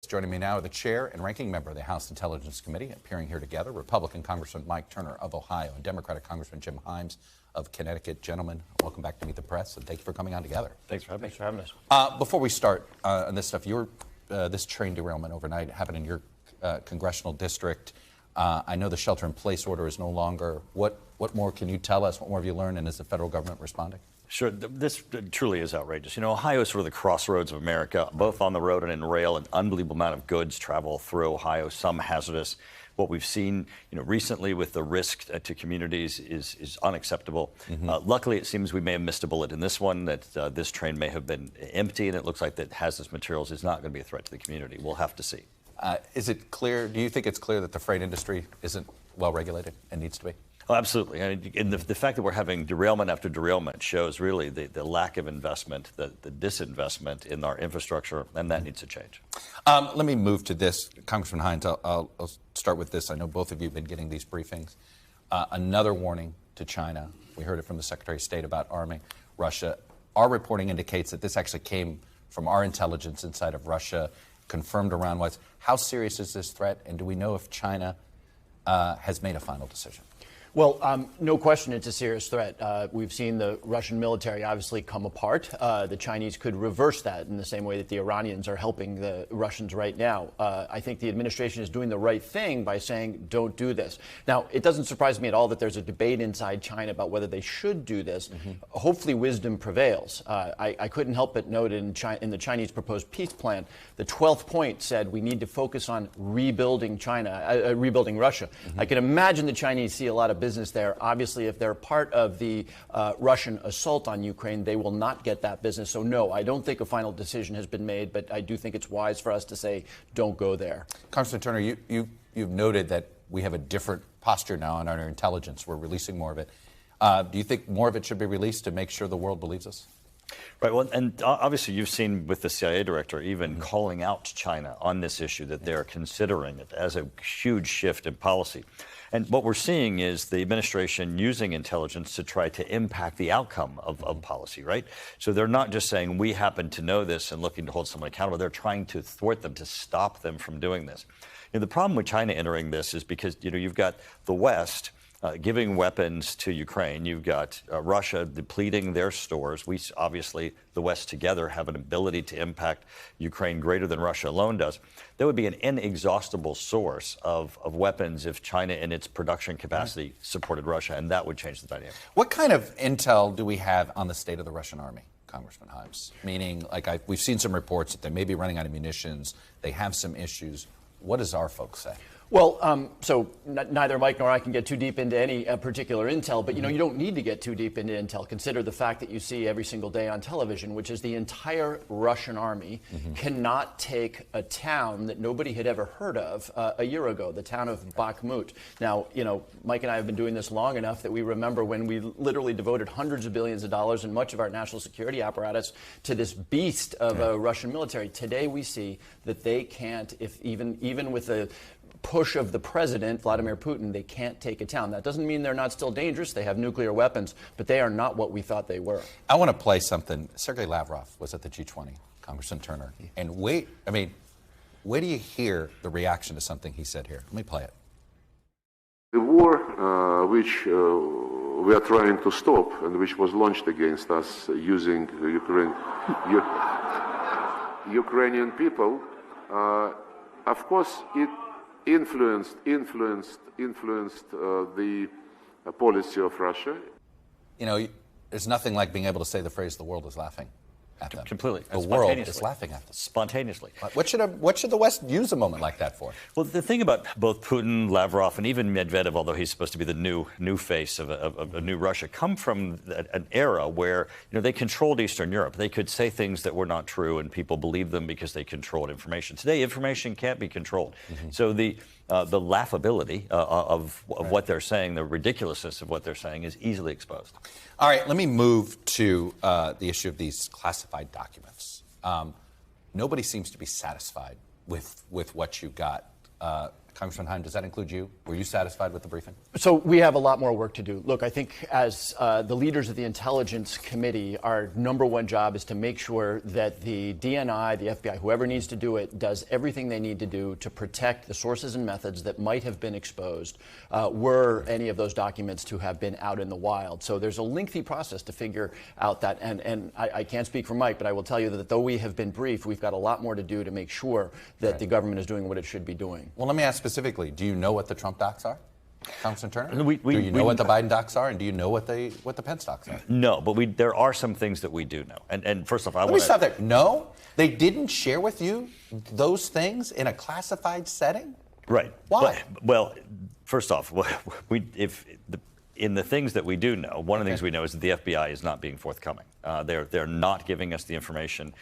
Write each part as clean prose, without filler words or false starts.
Joining me now are the chair and ranking member of the House Intelligence Committee, appearing here together, Republican Congressman Mike Turner of Ohio and Democratic Congressman Jim Himes of Connecticut. Gentlemen, welcome back to Meet the Press, and thank you for coming on together. Thanks for having us. Before we start on this stuff, this train derailment overnight happened in your congressional district. I know the shelter-in-place order is no longer. What more can you tell us? What more have you learned, and is the federal government responding? Sure. This truly is outrageous. You know, Ohio is sort of the crossroads of America, both on the road and in rail. An unbelievable amount of goods travel through Ohio, some hazardous. What we've seen, recently with the risk to communities is unacceptable. Luckily, it seems we may have missed a bullet in this one, that this train may have been empty, and it looks like that hazardous materials is not going to be a threat to the community. We'll have to see. Is it clear? Do you think it's clear that the freight industry isn't well regulated and needs to be? Oh, absolutely. And the fact that we're having derailment after derailment shows really the lack of investment, the disinvestment in our infrastructure, and that needs to change. Let me move to this. Congressman Himes, I'll start with this. I know both of you have been getting these briefings. Another warning to China. We heard it from the Secretary of State about arming Russia. Our reporting indicates that this actually came from our intelligence inside of Russia, confirmed around what's. How serious is this threat, and do we know if China has made a final decision? Well, no question it's a serious threat. We've seen the Russian military obviously come apart. The Chinese could reverse that in the same way that the Iranians are helping the Russians right now. I think the administration is doing the right thing by saying, don't do this. Now, it doesn't surprise me at all that there's a debate inside China about whether they should do this. Hopefully, wisdom prevails. I couldn't help but note in the Chinese proposed peace plan, the 12th point said we need to focus on rebuilding rebuilding Russia. I can imagine the Chinese see a lot of business there. Obviously, if they're part of the Russian assault on Ukraine, they will not get that business. So, no, I don't think a final decision has been made, but I do think it's wise for us to say, don't go there. Congressman Turner, you've noted that we have a different posture now on our intelligence. We're releasing more of it. Do you think more of it should be released to make sure the world believes us? Right. Well, and obviously you've seen with the CIA director even calling out China on this issue, that they're considering it as a huge shift in policy. And what we're seeing is the administration using intelligence to try to impact the outcome of policy, right? So they're not just saying we happen to know this and looking to hold someone accountable. They're trying to thwart them, to stop them from doing this. The problem with China entering this is because, you've got the West giving weapons to Ukraine. You've got Russia depleting their stores. We obviously, the West together, have an ability to impact Ukraine greater than Russia alone does. There would be an inexhaustible source of weapons if China in its production capacity supported Russia, and that would change the dynamic. What kind of intel do we have on the state of the Russian army, Congressman Himes? Meaning, we've seen some reports that they may be running out of munitions. They have some issues. What does our folks say? Well, so neither Mike nor I can get too deep into any particular intel, but, you don't need to get too deep into intel. Consider the fact that you see every single day on television, which is the entire Russian army cannot take a town that nobody had ever heard of a year ago, the town of Bakhmut. Now, Mike and I have been doing this long enough that we remember when we literally devoted hundreds of billions of dollars and much of our national security apparatus to this beast of a Russian military. Today we see that they can't, if even with the push of the president, Vladimir Putin, they can't take a town. That doesn't mean they're not still dangerous. They have nuclear weapons, but they are not what we thought they were. I want to play something. Sergei Lavrov was at the G20, Congressman Turner. And wait do you hear the reaction to something he said here? Let me play it. The war which we are trying to stop and which was launched against us using Ukrainian people, of course, it influenced the policy of Russia. There's nothing like being able to say the phrase, the world is laughing at them. Completely. The world is laughing at them. Spontaneously. What should the West use a moment like that for? Well, the thing about both Putin, Lavrov, and even Medvedev, although he's supposed to be the new face of a new Russia, come from an era where they controlled Eastern Europe. They could say things that were not true, and people believed them because they controlled information. Today, information can't be controlled. So the laughability of what they're saying, the ridiculousness of what they're saying, is easily exposed. All right, let me move to the issue of these classified documents. Nobody seems to be satisfied with what you got. Congressman Heim, does that include you? Were you satisfied with the briefing? So we have a lot more work to do. Look, I think as the leaders of the Intelligence Committee, our number one job is to make sure that the DNI, the FBI, whoever needs to do it, does everything they need to do to protect the sources and methods that might have been exposed were any of those documents to have been out in the wild. So there's a lengthy process to figure out that. And I can't speak for Mike, but I will tell you that though we have been briefed, we've got a lot more to do to make sure that the government is doing what it should be doing. Well, let me ask specifically, do you know what the Trump docs are? Congressman Turner? Do you know what the Biden docs are, and do you know what the Pence docs are? No, but there are some things that we do know. And first off, Let me stop there. No? They didn't share with you those things in a classified setting? Right. Why? Well, first off, in the things that we do know, one of the things we know is that the FBI is not being forthcoming. They're not giving us the information.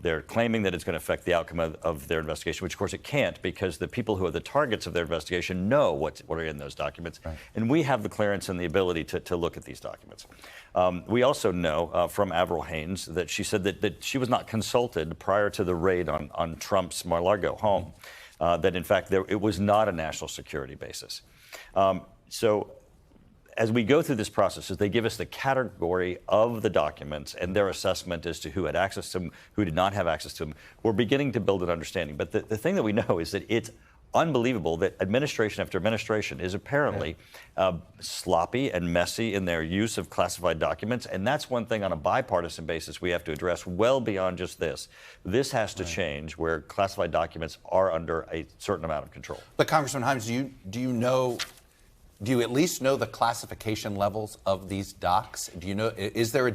They're claiming that it's going to affect the outcome of their investigation, which of course it can't, because the people who are the targets of their investigation know what are in those documents. Right. And we have the clearance and the ability to look at these documents. We also know from Avril Haines that she said that she was not consulted prior to the raid on Trump's Mar-a-Lago home, that in fact it was not a national security basis. So as we go through this process, as they give us the category of the documents and their assessment as to who had access to them, who did not have access to them, we're beginning to build an understanding. But the thing that we know is that it's unbelievable that administration after administration is apparently sloppy and messy in their use of classified documents. And that's one thing on a bipartisan basis we have to address well beyond just this. This has to change, where classified documents are under a certain amount of control. But Congressman Himes, do you at least know the classification levels of these docs? Do you know, is there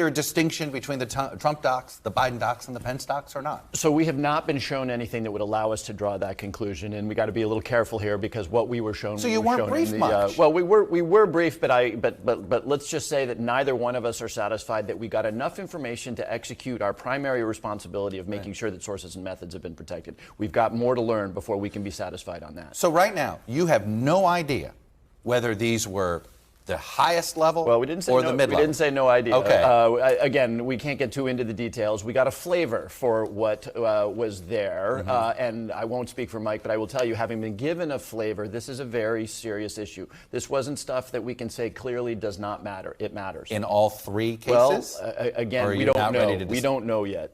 a distinction between the Trump docs, the Biden docs, and the Pence docs, or not? So we have not been shown anything that would allow us to draw that conclusion, and we got to be a little careful here, because what we were shown. So you weren't briefed much. Well, we were briefed, but let's just say that neither one of us are satisfied that we got enough information to execute our primary responsibility of making sure that sources and methods have been protected. We've got more to learn before we can be satisfied on that. So right now, you have no idea whether these were the highest level the mid level. We didn't say no idea. Okay. Again, we can't get too into the details. We got a flavor for what was there, and I won't speak for Mike, but I will tell you, having been given a flavor, this is a very serious issue. This wasn't stuff that we can say clearly does not matter. It matters. In all three cases? Well, again, we don't know. We don't know yet.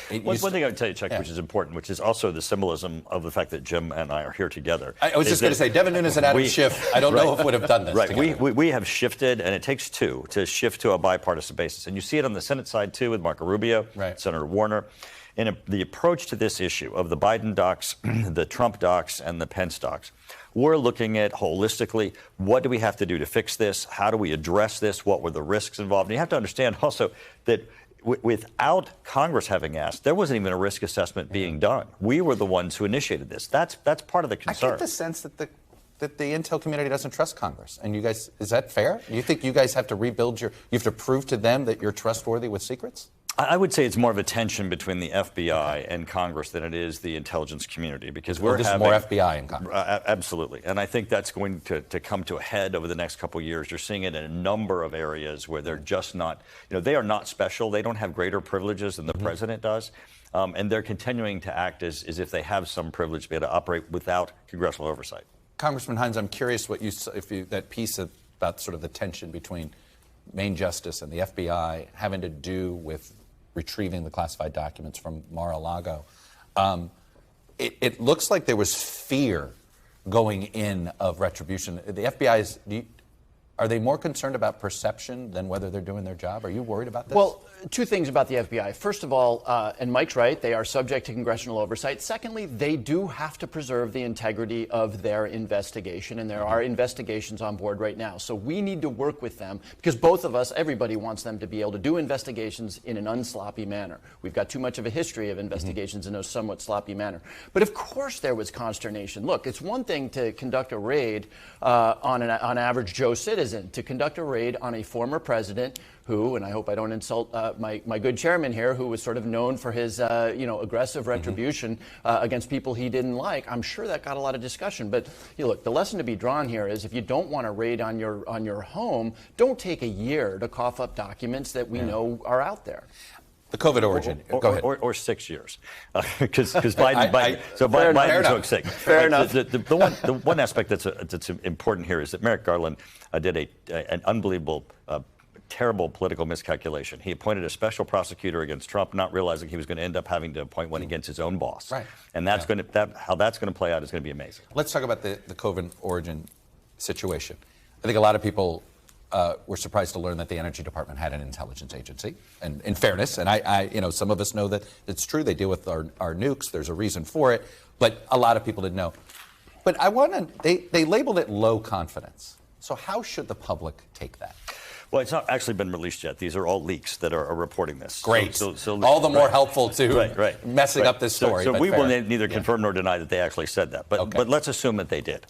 One thing I would tell you, Chuck, which is important, which is also the symbolism of the fact that Jim and I are here together. I was just going to say, Devin Nunes and Adam Schiff, I don't know if would have done this together. We have shifted, and it takes two to shift to a bipartisan basis. And you see it on the Senate side, too, with Marco Rubio, Senator Warner. And the approach to this issue of the Biden docs, the Trump docs, and the Pence docs, we're looking at holistically, what do we have to do to fix this? How do we address this? What were the risks involved? And you have to understand also that without Congress having asked, there wasn't even a risk assessment being done. We were the ones who initiated this. That's part of the concern. I get the sense that the intel community doesn't trust Congress. And you guys, is that fair? You think you guys have to rebuild you have to prove to them that you're trustworthy with secrets? I would say it's more of a tension between the FBI and Congress than it is the intelligence community, because there's more FBI in Congress. Absolutely. And I think that's going to come to a head over the next couple of years. You're seeing it in a number of areas where they're just not, they are not special. They don't have greater privileges than the president does. And they're continuing to act as if they have some privilege to be able to operate without congressional oversight. Congressman Hines, I'm curious that piece about sort of the tension between Main Justice and the FBI having to do with retrieving the classified documents from Mar-a-Lago. It looks like there was fear going in of retribution. The FBI are they more concerned about perception than whether they're doing their job? Are you worried about this? Well, two things about the FBI. First of all, and Mike's right, they are subject to congressional oversight. Secondly, they do have to preserve the integrity of their investigation, and there are investigations on board right now. So we need to work with them, because both of us, everybody wants them to be able to do investigations in an unsloppy manner. We've got too much of a history of investigations in a somewhat sloppy manner. But of course there was consternation. Look, it's one thing to conduct a raid on average Joe citizen, to conduct a raid on a former president who, and I hope I don't insult my good chairman here, who was sort of known for his aggressive retribution against people he didn't like. I'm sure that got a lot of discussion. But look, the lesson to be drawn here is if you don't want to raid on your home, don't take a year to cough up documents that we know are out there. The COVID origin. Go ahead. Or 6 years, because Biden took 6. Fair enough. The one aspect that's important here is that Merrick Garland did an unbelievable, terrible political miscalculation. He appointed a special prosecutor against Trump, not realizing he was going to end up having to appoint one against his own boss. Right. And how that's going to play out is going to be amazing. Let's talk about the COVID origin situation. I think a lot of people were surprised to learn that the Energy Department had an intelligence agency. And in fairness, and I some of us know that it's true. They deal with our nukes. There's a reason for it. But a lot of people didn't know. But they labeled it low confidence. So how should the public take that? Well, it's not actually been released yet. These are all leaks that are reporting this. Great. So all the more helpful to messing up this story. So we will neither confirm nor deny that they actually said that. But let's assume that they did.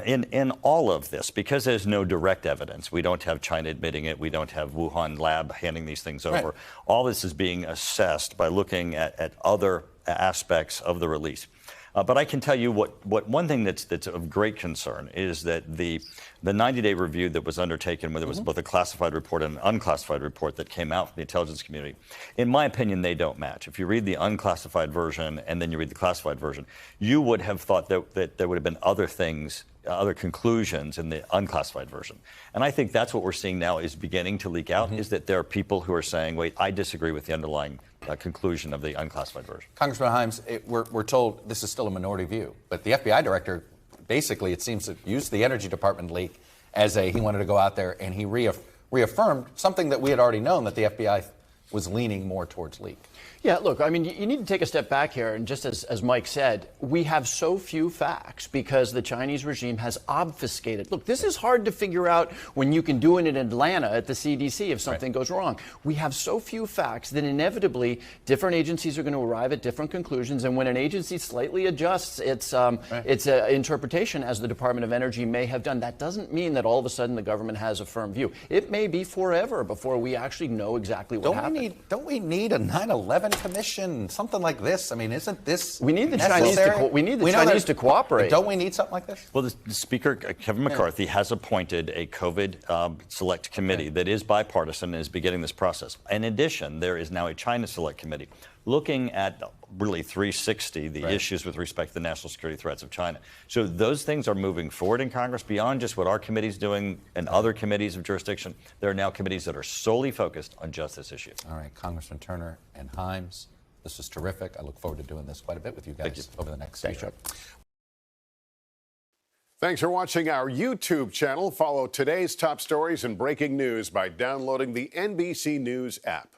In all of this, because there's no direct evidence, we don't have China admitting it, we don't have Wuhan lab handing these things over. All this is being assessed by looking at other aspects of the release. But I can tell you what one thing that's of great concern is that the 90-day review that was undertaken, where there was both a classified report and an unclassified report that came out from the intelligence community, in my opinion, they don't match. If you read the unclassified version and then you read the classified version, you would have thought that there would have been other things, other conclusions in the unclassified version. And I think that's what we're seeing now is beginning to leak out, is that there are people who are saying, wait, I disagree with the underlying conclusion of the unclassified version. Congressman Himes, we're told this is still a minority view, but the FBI director basically, it seems, to use the Energy Department leak as he wanted to go out there and he reaffirmed something that we had already known, that the FBI was leaning more towards leak. Yeah, look, I mean, you need to take a step back here. And just as Mike said, we have so few facts because the Chinese regime has obfuscated. Look, this is hard to figure out when you can do it in Atlanta at the CDC if something goes wrong. We have so few facts that inevitably different agencies are going to arrive at different conclusions. And when an agency slightly adjusts its interpretation, as the Department of Energy may have done, that doesn't mean that all of a sudden the government has a firm view. It may be forever before we actually know exactly what happened. Don't we need a 9/11 commission, something like this? I mean, isn't this We need the necessary? Chinese to cooperate. Don't we need something like this? Well, the Speaker, Kevin McCarthy, has appointed a COVID select committee that is bipartisan and is beginning this process. In addition, there is now a China select committee looking at really 360 the issues with respect to the national security threats of China. So those things are moving forward in Congress beyond just what our committee's doing and other committees of jurisdiction. There are now committees that are solely focused on just this issue. All right, Congressman Turner and Himes, this is terrific. I look forward to doing this quite a bit with you guys over the next year. Chuck. Thanks for watching our YouTube channel. Follow today's top stories and breaking news by downloading the NBC News app.